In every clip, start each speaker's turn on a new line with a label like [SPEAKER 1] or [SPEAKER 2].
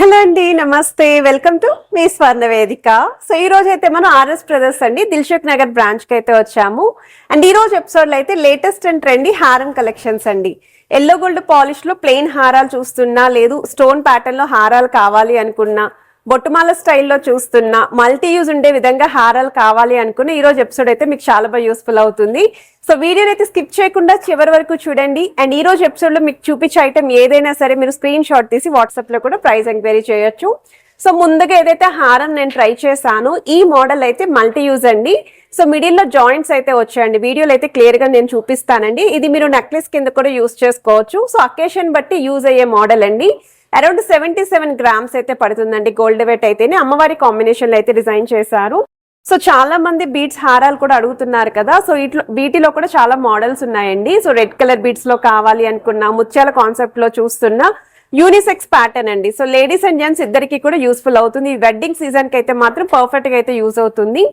[SPEAKER 1] Hello అండి, నమస్తే. Welcome to me స్వర్ణ వేదిక. సో ఈ రోజు అయితే మనం ఆర్ఎస్ బ్రదర్స్ అండి దిల్సుఖ్ నగర్ బ్రాంచ్ కి అయితే వచ్చాము. అండ్ ఈ రోజు ఎపిసోడ్ లో అయితే లేటెస్ట్ అండ్ ట్రెండీ హారం కలెక్షన్స్ అండి. ఎల్లో గోల్డ్ పాలిష్ లో ప్లెయిన్ హారాలు చూస్తున్నా, లేదు స్టోన్ ప్యాటర్న్ లో హారాలు కావాలి అనుకున్నా, బొట్టుమాల స్టైల్లో చూస్తున్నా, మల్టీ యూజ్ ఉండే విధంగా హారాలు కావాలి అనుకున్న ఈ రోజు ఎపిసోడ్ అయితే మీకు చాలా బాగా యూస్ఫుల్ అవుతుంది. సో వీడియోని అయితే స్కిప్ చేయకుండా చివరి వరకు చూడండి. అండ్ ఈ రోజు ఎపిసోడ్ లో మీకు చూపించే ఐటమ్ ఏదైనా సరే మీరు స్క్రీన్ షాట్ తీసి వాట్సాప్ లో కూడా ప్రైస్ ఎంక్వైరీ చేయొచ్చు. సో ముందుగా ఏదైతే హారం నేను ట్రై చేశాను, ఈ మోడల్ అయితే మల్టీ యూజ్ అండి. సో మిడిల్ లో జాయింట్స్ అయితే వచ్చాయండి. వీడియోలో అయితే క్లియర్ గా నేను చూపిస్తానండి. ఇది మీరు నెక్లెస్ కింద కూడా యూజ్ చేసుకోవచ్చు. సో అకేషన్ బట్టి యూజ్ అయ్యే మోడల్ అండి. అరౌండ్ 77 గ్రామ్స్ అయితే పడుతుందండి. గోల్డ్ వెయిట్ అయితేనే అమ్మవారి కాంబినేషన్ లో అయితే డిజైన్ చేశారు. సో చాలా మంది బీడ్స్ హారాలు కూడా అడుగుతున్నారు కదా. సో వీటిలో కూడా చాలా మోడల్స్ ఉన్నాయండి. సో రెడ్ కలర్ బీడ్స్ లో కావాలి అనుకున్నా, ముత్యాల కాన్సెప్ట్ లో చూస్తున్నా, యూనిసెక్స్ ప్యాటర్న్ అండి. సో లేడీస్ అండ్ జెంట్స్ ఇద్దరికి కూడా యూస్ఫుల్ అవుతుంది. ఈ వెడ్డింగ్ సీజన్ కి అయితే మాత్రం పర్ఫెక్ట్ గా అయితే యూజ్ అవుతుంది.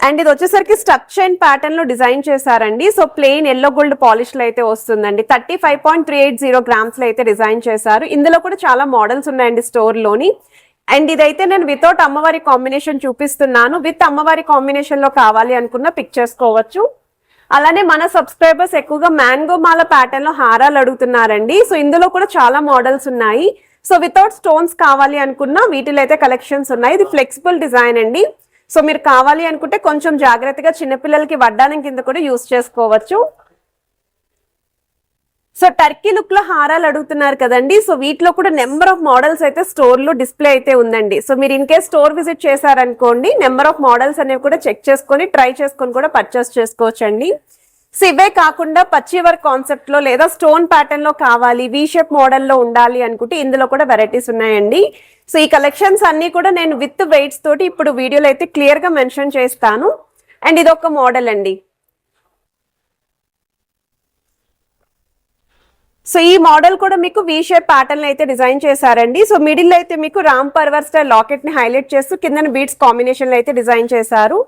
[SPEAKER 1] అండ్ ఇది వచ్చేసరికి స్టక్ చైన్ ప్యాటర్న్ లో డిజైన్ చేశారండి. So plain yellow gold polish లో అయితే వస్తుందండి. 35.380 గ్రామ్స్ లో అయితే డిజైన్ చేశారు. ఇందులో కూడా చాలా మోడల్స్ ఉన్నాయండి స్టోర్ లోని. అండ్ ఇదైతే నేను వితౌట్ అమ్మవారి కాంబినేషన్ చూపిస్తున్నాను. విత్ అమ్మవారి కాంబినేషన్ లో కావాలి అనుకున్న పిక్ చేసుకోవచ్చు. అలానే మన సబ్స్క్రైబర్స్ ఎక్కువగా మ్యాంగో మాల ప్యాటర్న్ లో హారాలు అడుగుతున్నారండి. సో ఇందులో కూడా చాలా మోడల్స్ ఉన్నాయి. సో వితౌట్ స్టోన్స్ కావాలి అనుకున్న వీటిలో అయితే కలెక్షన్స్ ఉన్నాయి. ఇది ఫ్లెక్సిబుల్ డిజైన్ అండి. సో మీరు కావాలి అనుకుంటే కొంచెం జాగ్రత్తగా చిన్నపిల్లలకి వడ్డానం కింద కూడా యూస్ చేసుకోవచ్చు. సో టర్కీ లుక్ లో హారాలు అడుగుతున్నారు కదండి. సో వీటిలో కూడా నెంబర్ ఆఫ్ మోడల్స్ అయితే స్టోర్ లో డిస్ప్లే అయితే ఉందండి. సో మీరు ఇన్ కేస్ స్టోర్ విజిట్ చేశారనుకోండి, నెంబర్ ఆఫ్ మోడల్స్ అనేవి కూడా చెక్ చేసుకొని ట్రై చేసుకొని కూడా పర్చేస్ చేసుకోవచ్చండి. సో ఇవే కాకుండా పచ్చి వర్క్ కాన్సెప్ట్ లో లేదా స్టోన్ ప్యాటర్న్ లో కావాలి, వి షేప్ మోడల్ లో ఉండాలి అనుకుంటే ఇందులో కూడా వెరైటీస్ ఉన్నాయండి. సో ఈ కలెక్షన్స్ అన్ని కూడా నేను విత్ వెయిట్స్ తోటి ఇప్పుడు వీడియోలో అయితే క్లియర్ గా మెన్షన్ చేస్తాను. అండ్ ఇది ఒక మోడల్ అండి. సో ఈ మోడల్ కూడా మీకు వి షేప్ ప్యాటర్న్ అయితే డిజైన్ చేశారండి. సో మిడిల్ అయితే మీకు రామ్ పర్వర్ స్టైల్ లాకెట్ ని హైలైట్ చేస్తూ కింద బీడ్స్ కాంబినేషన్ లో అయితే డిజైన్ చేశారు.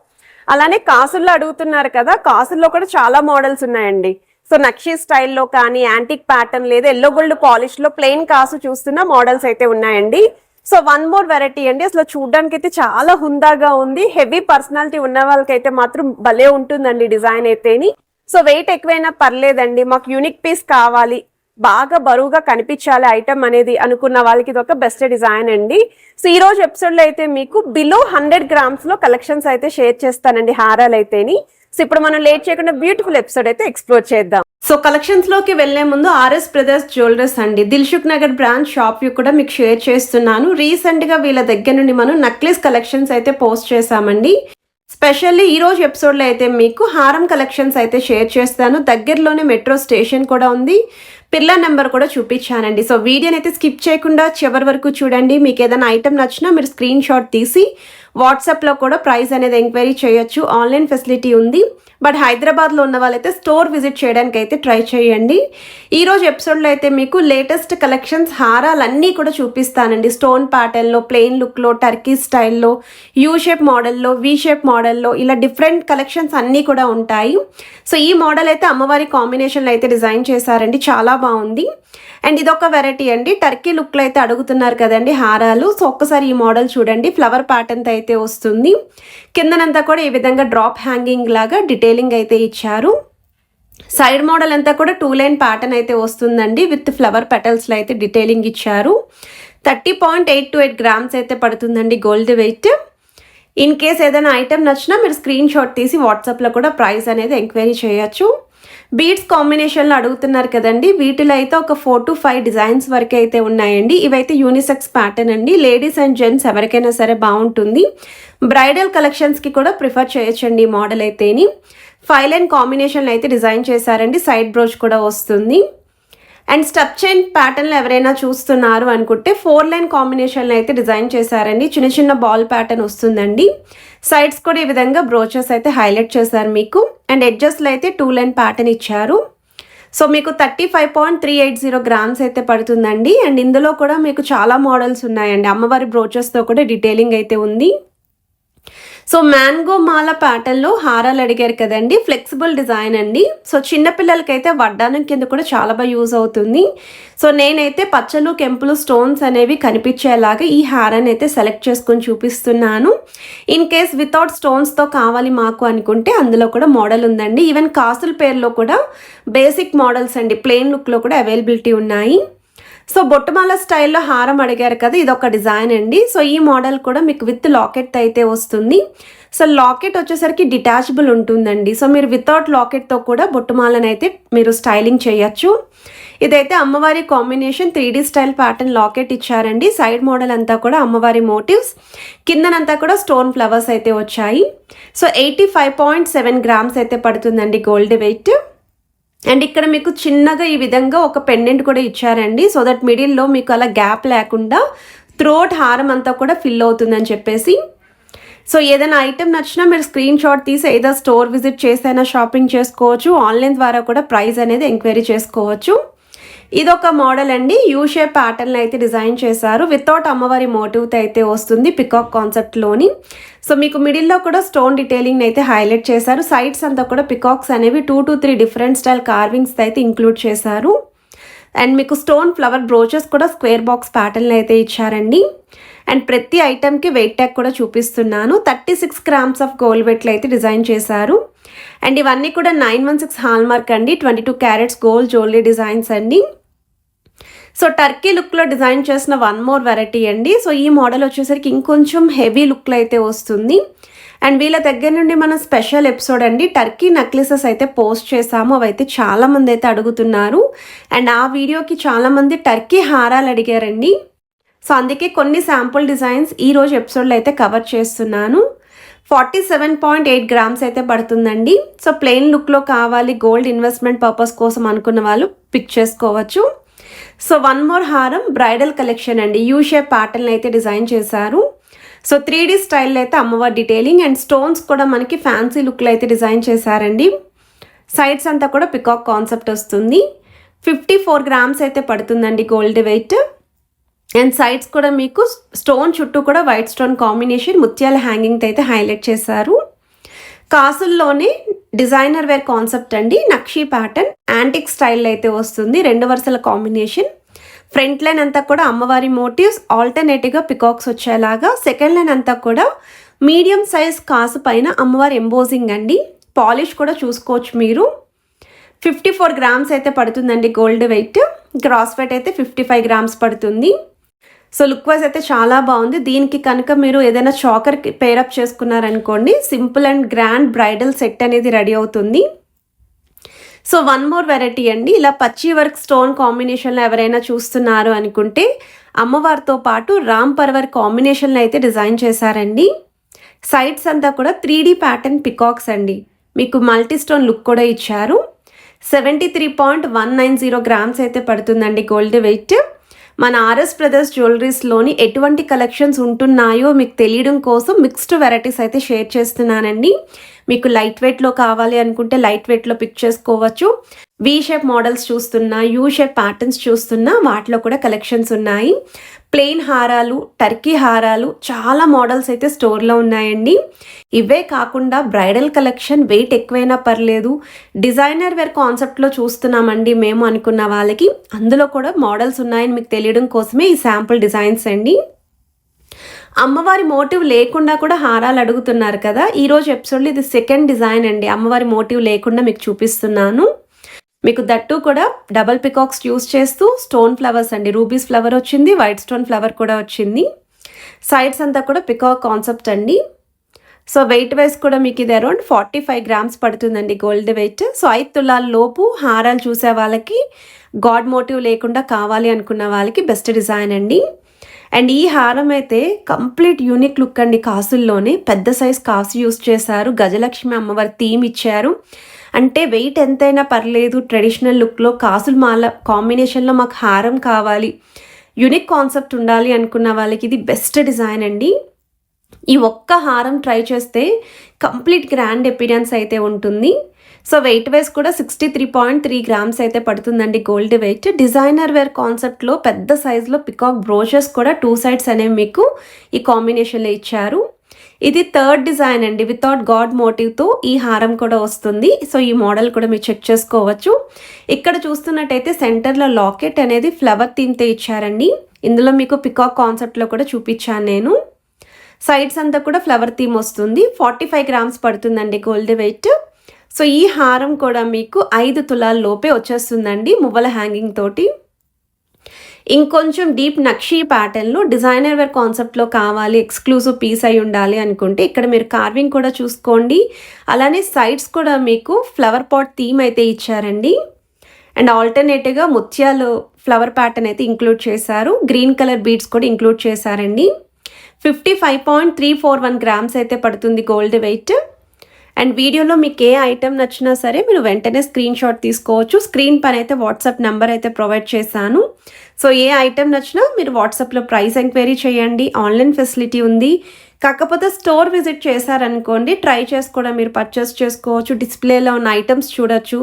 [SPEAKER 1] అలానే కాసుల్లో అడుగుతున్నారు కదా, కాసుల్లో కూడా చాలా మోడల్స్ ఉన్నాయండి. సో నక్షి స్టైల్లో కానీ, యాంటిక్ ప్యాటర్న్ లేదా ఎల్లో గోల్డ్ పాలిష్ లో ప్లెయిన్ కాసు చూస్తున్న మోడల్స్ అయితే ఉన్నాయండి. సో వన్ మోర్ వెరైటీ అండి. అసలు చూడడానికి అయితే చాలా హుందాగా ఉంది. హెవీ పర్సనాలిటీ ఉన్న వాళ్ళకైతే మాత్రం భలే ఉంటుందండి డిజైన్ అయితేని. సో వెయిట్ ఎక్కువైనా పర్లేదండి, మాకు యూనిక్ పీస్ కావాలి, బాగా బరువుగా కనిపించాలి ఐటమ్ అనేది అనుకున్న వాళ్ళకి ఇది ఒక బెస్ట్ డిజైన్ అండి. సో ఈ రోజు ఎపిసోడ్ లో అయితే మీకు బిలో 100 గ్రామ్స్ లో కలెక్షన్స్ అయితే షేర్ చేస్తానండి హారాలు అయితేని. సో ఇప్పుడు మనం లేట్ చేయకుండా బ్యూటిఫుల్ ఎపిసోడ్ అయితే ఎక్స్ప్లోర్ చేద్దాం. సో కలెక్షన్స్ లోకి వెళ్లే ముందు ఆర్ఎస్ బ్రదర్స్ జ్యువెలర్స్ అండి Dilsukh Nagar branch shop view కూడా మీకు షేర్ చేస్తున్నాను. రీసెంట్ గా వీళ్ళ దగ్గర నుండి మనం నెక్లెస్ కలెక్షన్స్ అయితే పోస్ట్ చేసామండి. స్పెషల్లీ ఈ రోజు ఎపిసోడ్ లో అయితే మీకు హారం కలెక్షన్స్ అయితే షేర్ చేస్తాను. దగ్గరలోనే మెట్రో స్టేషన్ కూడా ఉంది. పిల్లర్ నెంబర్ కూడా చూపించానండి. సో వీడియోని అయితే స్కిప్ చేయకుండా చివరి వరకు చూడండి. మీకు ఏదైనా ఐటమ్ నచ్చినా మీరు స్క్రీన్ షాట్ తీసి వాట్సాప్లో కూడా ప్రైస్ అనేది ఎంక్వైరీ చేయొచ్చు. ఆన్లైన్ ఫెసిలిటీ ఉంది. బట్ హైదరాబాద్లో ఉన్న వాళ్ళైతే స్టోర్ విజిట్ చేయడానికి అయితే ట్రై చేయండి. ఈరోజు ఎపిసోడ్లో అయితే మీకు లేటెస్ట్ కలెక్షన్స్ హారాలన్నీ కూడా చూపిస్తానండి. స్టోన్ ప్యాటర్న్లో, ప్లెయిన్ లుక్లో, టర్కీ స్టైల్లో, యూ షేప్ మోడల్లో, వి షేప్ మోడల్లో ఇలా డిఫరెంట్ కలెక్షన్స్ అన్నీ కూడా ఉంటాయి. సో ఈ మోడల్ అయితే అమ్మవారి కాంబినేషన్లో అయితే డిజైన్ చేశారండి. చాలా బాగుంది. అండ్ ఇదొక వెరైటీ అండి. టర్కీ లుక్లో అయితే అడుగుతున్నారు కదండి హారాలు. సో ఒక్కసారి ఈ మోడల్ చూడండి. ఫ్లవర్ ప్యాటర్న్తో అయితే వస్తుంది. కిందనంతా కూడా ఈ విధంగా డ్రాప్ హ్యాంగింగ్ లాగా డీటెయిలింగ్ అయితే ఇచ్చారు. సైడ్ మోడల్ అంతా కూడా 2 లైన్ ప్యాటర్న్ అయితే వస్తుందండి. విత్ ఫ్లవర్ పెటల్స్లో అయితే డీటెయిలింగ్ ఇచ్చారు. 30.828 గ్రామ్స్ అయితే పడుతుందండి గోల్డ్ వెయిట్. ఇన్ కేస్ ఏదైనా ఐటమ్ నచ్చినా మీరు స్క్రీన్ షాట్ తీసి వాట్సాప్లో కూడా ప్రైస్ అనేది ఎంక్వైరీ చేయొచ్చు. బీడ్స్ కాంబినేషన్లో అడుగుతున్నారు కదండి. వీటిలో అయితే ఒక 4 to 5 డిజైన్స్ వరకు అయితే ఉన్నాయండి. ఇవైతే యూనిసెక్స్ ప్యాటర్న్ అండి. లేడీస్ అండ్ జెంట్స్ ఎవరికైనా సరే బాగుంటుంది. బ్రైడల్ కలెక్షన్స్కి కూడా ప్రిఫర్ చేయొచ్చండి ఈ మోడల్ అయితేని. 5 లైన్ కాంబినేషన్లో అయితే డిజైన్ చేశారండి. సైడ్ బ్రోచ్ కూడా వస్తుంది. అండ్ స్టెప్ చైన్ ప్యాటర్న్లో ఎవరైనా చూస్తున్నారు అనుకుంటే 4 లైన్ కాంబినేషన్లో అయితే డిజైన్ చేశారండి. చిన్న చిన్న బాల్ ప్యాటర్న్ వస్తుందండి. సైడ్స్ కూడా ఈ విధంగా బ్రోచెస్ అయితే హైలైట్ చేశారు మీకు. అండ్ ఎడ్జస్ట్లో అయితే 2 లైన్ ప్యాటర్న్ ఇచ్చారు. సో మీకు 35.380 గ్రామ్స్ అయితే పడుతుందండి. అండ్ ఇందులో కూడా మీకు చాలా మోడల్స్ ఉన్నాయండి. అమ్మవారి బ్రోచెస్తో కూడా డీటెయిలింగ్ అయితే ఉంది. సో మ్యాంగో మాల ప్యాటర్న్లో హారాలు అడిగారు కదండి, ఫ్లెక్సిబుల్ డిజైన్ అండి. సో చిన్నపిల్లలకైతే వడ్డానం కింద కూడా చాలా బాగా యూజ్ అవుతుంది. సో నేనైతే పచ్చలు కెంపులు స్టోన్స్ అనేవి కనిపించేలాగా ఈ హారాన్ని అయితే సెలెక్ట్ చేసుకొని చూపిస్తున్నాను. ఇన్ కేస్ వితౌట్ స్టోన్స్తో కావాలి మాకు అనుకుంటే అందులో కూడా మోడల్ ఉందండి. ఈవెన్ కాసుల పేర్లో కూడా బేసిక్ మోడల్స్ అండి, ప్లెయిన్ లుక్లో కూడా అవైలబిలిటీ ఉన్నాయి. సో బొట్టుమాల స్టైల్లో హారం అడిగారు కదా, ఇది ఒక డిజైన్ అండి. సో ఈ మోడల్ కూడా మీకు విత్ లాకెట్ అయితే వస్తుంది. సో లాకెట్ వచ్చేసరికి డిటాచబుల్ ఉంటుందండి. సో మీరు వితౌట్ లాకెట్తో కూడా బొట్టుమాలను అయితే మీరు స్టైలింగ్ చేయొచ్చు. ఇదైతే అమ్మవారి combination 3D style pattern locket ఇచ్చారండి. సైడ్ మోడల్ అంతా కూడా అమ్మవారి మోటివ్స్, కిందనంతా కూడా స్టోన్ ఫ్లవర్స్ అయితే వచ్చాయి. సో 85.7 గ్రామ్స్ అయితే పడుతుందండి గోల్డ్ వెయిట్. అండ్ ఇక్కడ మీకు చిన్నగా ఈ విధంగా ఒక పెండెంట్ కూడా ఇచ్చారండి. సో దట్ మిడిల్లో మీకు అలా గ్యాప్ లేకుండా త్రోట్ హారం అంతా కూడా ఫిల్ అవుతుందని చెప్పేసి. సో ఏదైనా ఐటెం నచ్చినా మీరు స్క్రీన్ షాట్ తీసి ఏదో స్టోర్ విజిట్ చేసైనా షాపింగ్ చేసుకోవచ్చు. ఆన్లైన్ ద్వారా కూడా ప్రైస్ అనేది ఎంక్వైరీ చేసుకోవచ్చు. ఇదొక మోడల్ అండి, యూ షేప్ ప్యాటర్న్ అయితే డిజైన్ చేశారు. వితౌట్ అమ్మవారి మోటివ్తో అయితే వస్తుంది పికాక్ కాన్సెప్ట్లోని. సో మీకు మిడిల్లో కూడా స్టోన్ డీటెయిలింగ్ అయితే హైలైట్ చేశారు. సైడ్స్ అంతా కూడా పికాక్స్ అనేవి 2 to 3 డిఫరెంట్ స్టైల్ కార్వింగ్స్ అయితే ఇంక్లూడ్ చేశారు. అండ్ మీకు స్టోన్ ఫ్లవర్ బ్రోచెస్ కూడా స్క్వేర్ బాక్స్ ప్యాటర్న్ అయితే ఇచ్చారండి. అండ్ ప్రతి ఐటెంకి వెయిట్ ట్యాగ్ కూడా చూపిస్తున్నాను. 36 గ్రామ్స్ ఆఫ్ గోల్డ్ వెయిట్లో అయితే డిజైన్ చేశారు. అండ్ ఇవన్నీ కూడా 916 హాల్మార్క్ అండి, 22 క్యారెట్స్ గోల్డ్ జ్యువెలరీ డిజైన్స్ అండి. సో టర్కీ లుక్లో డిజైన్ చేసిన వన్ మోర్ వెరైటీ అండి. సో ఈ మోడల్ వచ్చేసరికి ఇంకొంచెం హెవీ లుక్లో అయితే వస్తుంది. అండ్ వీళ్ళ దగ్గర నుండి మన స్పెషల్ ఎపిసోడ్ అండి, టర్కీ నెక్లెసెస్ అయితే పోస్ట్ చేసాము. అవైతే చాలామంది అయితే అడుగుతున్నారు. అండ్ ఆ వీడియోకి చాలామంది టర్కీ హారాలు అడిగారండి. సో అందుకే కొన్ని శాంపుల్ డిజైన్స్ ఈరోజు ఎపిసోడ్లో అయితే కవర్ చేస్తున్నాను. 47.8 గ్రామ్స్ అయితే పడుతుందండి. సో ప్లెయిన్ లుక్లో కావాలి, గోల్డ్ ఇన్వెస్ట్మెంట్ పర్పస్ కోసం అనుకున్న వాళ్ళు పిక్ చేసుకోవచ్చు. సో వన్ మోర్ హారం బ్రైడల్ కలెక్షన్ అండి, యూ షేప్ ప్యాటర్న్ అయితే డిజైన్ చేశారు. సో 3D స్టైల్లో అయితే అమ్మవారి డీటెయిలింగ్ అండ్ స్టోన్స్ కూడా మనకి ఫ్యాన్సీ లుక్లో అయితే డిజైన్ చేశారండి. సైడ్స్ అంతా కూడా పికాక్ కాన్సెప్ట్ వస్తుంది. 54 గ్రామ్స్ అయితే పడుతుందండి గోల్డ్ వెయిట్. అండ్ సైడ్స్ కూడా మీకు స్టోన్ చుట్టూ కూడా వైట్ స్టోన్ కాంబినేషన్ ముత్యాల హ్యాంగింగ్ అయితే హైలైట్ చేశారు. కాసుల్లోనే డిజైనర్ వేర్ కాన్సెప్ట్ అండి, నక్షీ ప్యాటర్న్ యాంటిక్ స్టైల్ అయితే వస్తుంది. 2 వరుసల కాంబినేషన్. ఫ్రంట్ లైన్ అంతా కూడా అమ్మవారి మోటివ్స్ ఆల్టర్నేటివ్గా పికాక్స్ వచ్చేలాగా, సెకండ్ లైన్ అంతా కూడా మీడియం సైజ్ కాసు పైన అమ్మవారి ఎంబోజింగ్ అండి. పాలిష్ కూడా చూసుకోవచ్చు మీరు. 54 గ్రామ్స్ అయితే పడుతుందండి గోల్డ్ వెయిట్. గ్రాస్ వెయిట్ అయితే 55 గ్రామ్స్ పడుతుంది. సో లుక్ వైజ్ అయితే చాలా బాగుంది. దీనికి కనుక మీరు ఏదైనా చాకర్ పేరప్ చేసుకున్నారనుకోండి, simple and grand bridal set అనేది రెడీ అవుతుంది. సో వన్ మోర్ వెరైటీ అండి, ఇలా పచ్చి వర్క్ స్టోన్ కాంబినేషన్లో ఎవరైనా చూస్తున్నారు అనుకుంటే అమ్మవారితో పాటు రామ్ పర్వర్ కాంబినేషన్లో అయితే డిజైన్ చేశారండి. సైడ్స్ అంతా కూడా 3D ప్యాటర్న్ పికాక్స్ అండి, మీకు మల్టీ స్టోన్ లుక్ కూడా ఇచ్చారు. 73.190 గ్రామ్స్ అయితే పడుతుందండి గోల్డ్ వెయిట్. మన ఆర్ఎస్ బ్రదర్స్ జ్యువెలరీస్లోని ఎటువంటి కలెక్షన్స్ ఉంటున్నాయో మీకు తెలియడం కోసం మిక్స్డ్ వెరైటీస్ అయితే షేర్ చేస్తున్నానండి. మీకు లైట్ వెయిట్లో కావాలి అనుకుంటే లైట్ వెయిట్లో పిక్ చేసుకోవచ్చు. వీ షేప్ మోడల్స్ చూస్తున్నా, యూ షేప్ ప్యాటర్న్స్ చూస్తున్నా, వాటిలో కూడా కలెక్షన్స్ ఉన్నాయి. ప్లెయిన్ హారాలు, టర్కీ హారాలు చాలా మోడల్స్ అయితే స్టోర్లో ఉన్నాయండి. ఇవే కాకుండా బ్రైడల్ కలెక్షన్ వెయిట్ ఎక్కువైనా పర్లేదు, డిజైనర్ వేర్ కాన్సెప్ట్లో చూస్తున్నామండి మేము అనుకున్న వాళ్ళకి అందులో కూడా మోడల్స్ ఉన్నాయని మీకు తెలియడం కోసమే ఈ శాంపుల్ డిజైన్స్ అండి. అమ్మవారి మోటివ్ లేకుండా కూడా హారాలు అడుగుతున్నారు కదా, ఈరోజు ఎపిసోడ్లో ఇది సెకండ్ డిజైన్ అండి, అమ్మవారి మోటివ్ లేకుండా మీకు చూపిస్తున్నాను. మీకు దట్టు కూడా డబల్ పికాక్స్ యూస్ చేస్తూ స్టోన్ ఫ్లవర్స్ అండి, రూబీస్ ఫ్లవర్ వచ్చింది, వైట్ స్టోన్ ఫ్లవర్ కూడా వచ్చింది. సైడ్స్ అంతా కూడా పికాక్ కాన్సెప్ట్ అండి. సో వెయిట్ వైజ్ కూడా మీకు ఇది అరౌండ్ 45 గ్రామ్స్ పడుతుందండి గోల్డ్ వెయిట్. సో 5 తులాల లోపు హారాలు చూసే వాళ్ళకి, గాడ్ మోటివ్ లేకుండా కావాలి అనుకున్న వాళ్ళకి బెస్ట్ డిజైన్ అండి. అండ్ ఈ హారం అయితే కంప్లీట్ యూనిక్ లుక్ అండి, కాసుల్లోనే పెద్ద సైజ్ కాసు యూస్ చేశారు, గజలక్ష్మి అమ్మవారి థీమ్ ఇచ్చారు. అంటే వెయిట్ ఎంతైనా పర్లేదు, ట్రెడిషనల్ లుక్లో కాసుల మాల కాంబినేషన్లో మాకు హారం కావాలి, యూనిక్ కాన్సెప్ట్ ఉండాలి అనుకున్న వాళ్ళకి ఇది బెస్ట్ డిజైన్ అండి. ఈ ఒక్క హారం ట్రై చేస్తే కంప్లీట్ గ్రాండ్ అపిరియన్స్ అయితే ఉంటుంది. సో వెయిట్ వైజ్ కూడా 63.3 గ్రామ్స్ అయితే పడుతుందండి గోల్డ్ వెయిట్. డిజైనర్ వేర్ కాన్సెప్ట్లో పెద్ద సైజులో పికాక్ బ్రోచెస్ కూడా 2 సైడ్స్ అనేవి మీకు ఈ కాంబినేషన్లో ఇచ్చారు. ఇది థర్డ్ డిజైన్ అండి, వితౌట్ గాడ్ మోటివ్తో ఈ హారం కూడా వస్తుంది. సో ఈ మోడల్ కూడా మీరు చెక్ చేసుకోవచ్చు. ఇక్కడ చూస్తున్నట్టయితే సెంటర్లో లాకెట్ అనేది ఫ్లవర్ థీమ్తో ఇచ్చారండి. ఇందులో మీకు పికాక్ కాన్సెప్ట్లో కూడా చూపించాను నేను. సైడ్స్ అంతా కూడా ఫ్లవర్ థీమ్ వస్తుంది. 45 గ్రామ్స్ పడుతుందండి గోల్డ్ వెయిట్. సో ఈ హారం కూడా మీకు 5 తులాల లోపే వచ్చేస్తుందండి మువ్వల హ్యాంగింగ్ తోటి. ఇంకొంచెం డీప్ నక్షీ ప్యాటర్న్లో డిజైనర్ వేర్ కాన్సెప్ట్లో కావాలి, ఎక్స్క్లూజివ్ పీస్ అయి ఉండాలి అనుకుంటే ఇక్కడ మీరు కార్వింగ్ కూడా చూసుకోండి. అలానే సైడ్స్ కూడా మీకు ఫ్లవర్ పాట్ థీమ్ అయితే ఇచ్చారండి. అండ్ ఆల్టర్నేటివ్గా ముత్యాలు ఫ్లవర్ ప్యాటర్న్ అయితే ఇంక్లూడ్ చేశారు. గ్రీన్ కలర్ బీడ్స్ కూడా ఇంక్లూడ్ చేశారండి. 55.341 గ్రామ్స్ అయితే పడుతుంది గోల్డ్ వెయిట్. అండ్ వీడియోలో మీకు ఏ ఐటెం నచ్చినా సరే మీరు వెంటనే స్క్రీన్ షాట్ తీసుకోవచ్చు. స్క్రీన్ పైన అయితే వాట్సాప్ నెంబర్ అయితే ప్రొవైడ్ చేశాను. సో ఏ ఐటెం నచ్చినా మీరు వాట్సాప్లో ప్రైస్ ఎంక్వైరీ చేయండి. ఆన్లైన్ ఫెసిలిటీ ఉంది. కాకపోతే స్టోర్ విజిట్ చేశారనుకోండి, ట్రై చేసి కూడా మీరు పర్చేస్ చేసుకోవచ్చు. డిస్ప్లేలో ఉన్న ఐటమ్స్ చూడొచ్చు.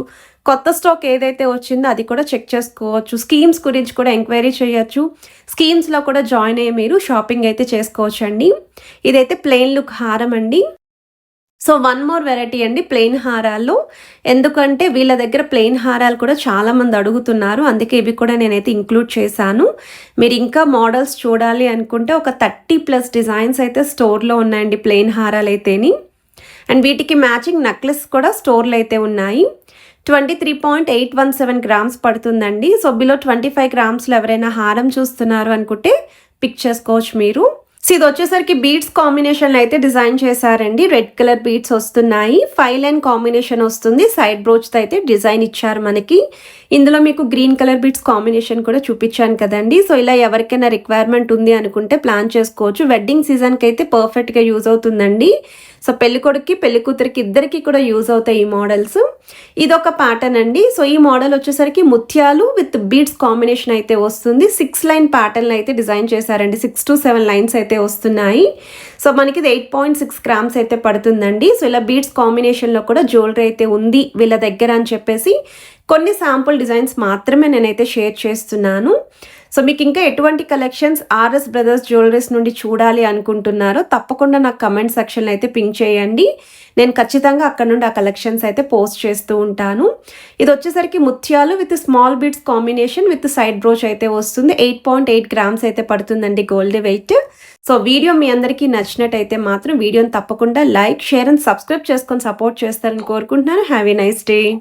[SPEAKER 1] కొత్త స్టాక్ ఏదైతే వచ్చిందో అది కూడా చెక్ చేసుకోవచ్చు. స్కీమ్స్ గురించి కూడా ఎంక్వైరీ చేయొచ్చు. స్కీమ్స్లో కూడా జాయిన్ అయ్యి మీరు షాపింగ్ అయితే చేసుకోవచ్చు అండి. ఇదైతే ప్లెయిన్ లుక్ హారం అండి. సో వన్ మోర్ వెరైటీ అండి ప్లెయిన్ హారాల్లో. ఎందుకంటే వీళ్ళ దగ్గర ప్లెయిన్ హారాలు కూడా చాలామంది అడుగుతున్నారు, అందుకే ఇవి కూడా నేనైతే ఇంక్లూడ్ చేశాను. మీరు ఇంకా మోడల్స్ చూడాలి అనుకుంటే ఒక 30+ డిజైన్స్ అయితే స్టోర్లో ఉన్నాయండి ప్లెయిన్ హారాలు అయితేని. అండ్ వీటికి మ్యాచింగ్ నెక్లెస్ కూడా స్టోర్లో అయితే ఉన్నాయి. 23.817 గ్రామ్స్ పడుతుందండి. సో బిలో 25 గ్రామ్స్లో ఎవరైనా హారం చూస్తున్నారు అనుకుంటే పిక్ చేసుకోవచ్చు మీరు. సో ఇది వచ్చేసరికి బీడ్స్ కాంబినేషన్లో అయితే డిజైన్ చేశారండి. రెడ్ కలర్ బీడ్స్ వస్తున్నాయి, 5 లైన్ కాంబినేషన్ వస్తుంది. సైడ్ బ్రోచ్తో అయితే డిజైన్ ఇచ్చారు మనకి. ఇందులో మీకు గ్రీన్ కలర్ బీడ్స్ కాంబినేషన్ కూడా చూపించాను కదండి. సో ఇలా ఎవరికైనా రిక్వైర్మెంట్ ఉంది అనుకుంటే ప్లాన్ చేసుకోవచ్చు. వెడ్డింగ్ సీజన్కి అయితే పర్ఫెక్ట్గా యూజ్ అవుతుందండి. సో పెళ్లి కొడుక్కి పెళ్లి కూతురికి ఇద్దరికి కూడా యూజ్ అవుతాయి ఈ మోడల్స్. ఇదొక ప్యాటర్న్ అండి. సో ఈ మోడల్ వచ్చేసరికి ముత్యాలు విత్ బీడ్స్ కాంబినేషన్ అయితే వస్తుంది. 6 లైన్ ప్యాటర్న్ అయితే డిజైన్ చేశారండి. 6 to 7 లైన్స్ అయితే వస్తున్నాయి. సో మనకి ఇది 8.6 గ్రామ్స్ అయితే పడుతుందండి. సో ఇలా బీడ్స్ కాంబినేషన్లో కూడా జ్యువెలరీ అయితే ఉంది వీళ్ళ దగ్గర అని చెప్పేసి కొన్ని శాంపుల్ డిజైన్స్ మాత్రమే నేనైతే షేర్ చేస్తున్నాను. సో మీకు ఇంకా ఎటువంటి కలెక్షన్స్ ఆర్ఎస్ బ్రదర్స్ జ్యువెలరీస్ నుండి చూడాలి అనుకుంటున్నారో తప్పకుండా నాకు కమెంట్ సెక్షన్లో అయితే పింక్ చేయండి. నేను ఖచ్చితంగా అక్కడ నుండి ఆ కలెక్షన్స్ అయితే పోస్ట్ చేస్తూ ఉంటాను. ఇది వచ్చేసరికి ముత్యాలు with small beads combination with side brooch అయితే వస్తుంది. 8.8 గ్రామ్స్ అయితే పడుతుందండి గోల్డ్ వెయిట్. సో వీడియో మీ అందరికీ నచ్చినట్టయితే మాత్రం వీడియోని తప్పకుండా లైక్, షేర్ అండ్ సబ్స్క్రైబ్ చేసుకొని సపోర్ట్ చేస్తారని కోరుకుంటున్నాను. Have a nice day.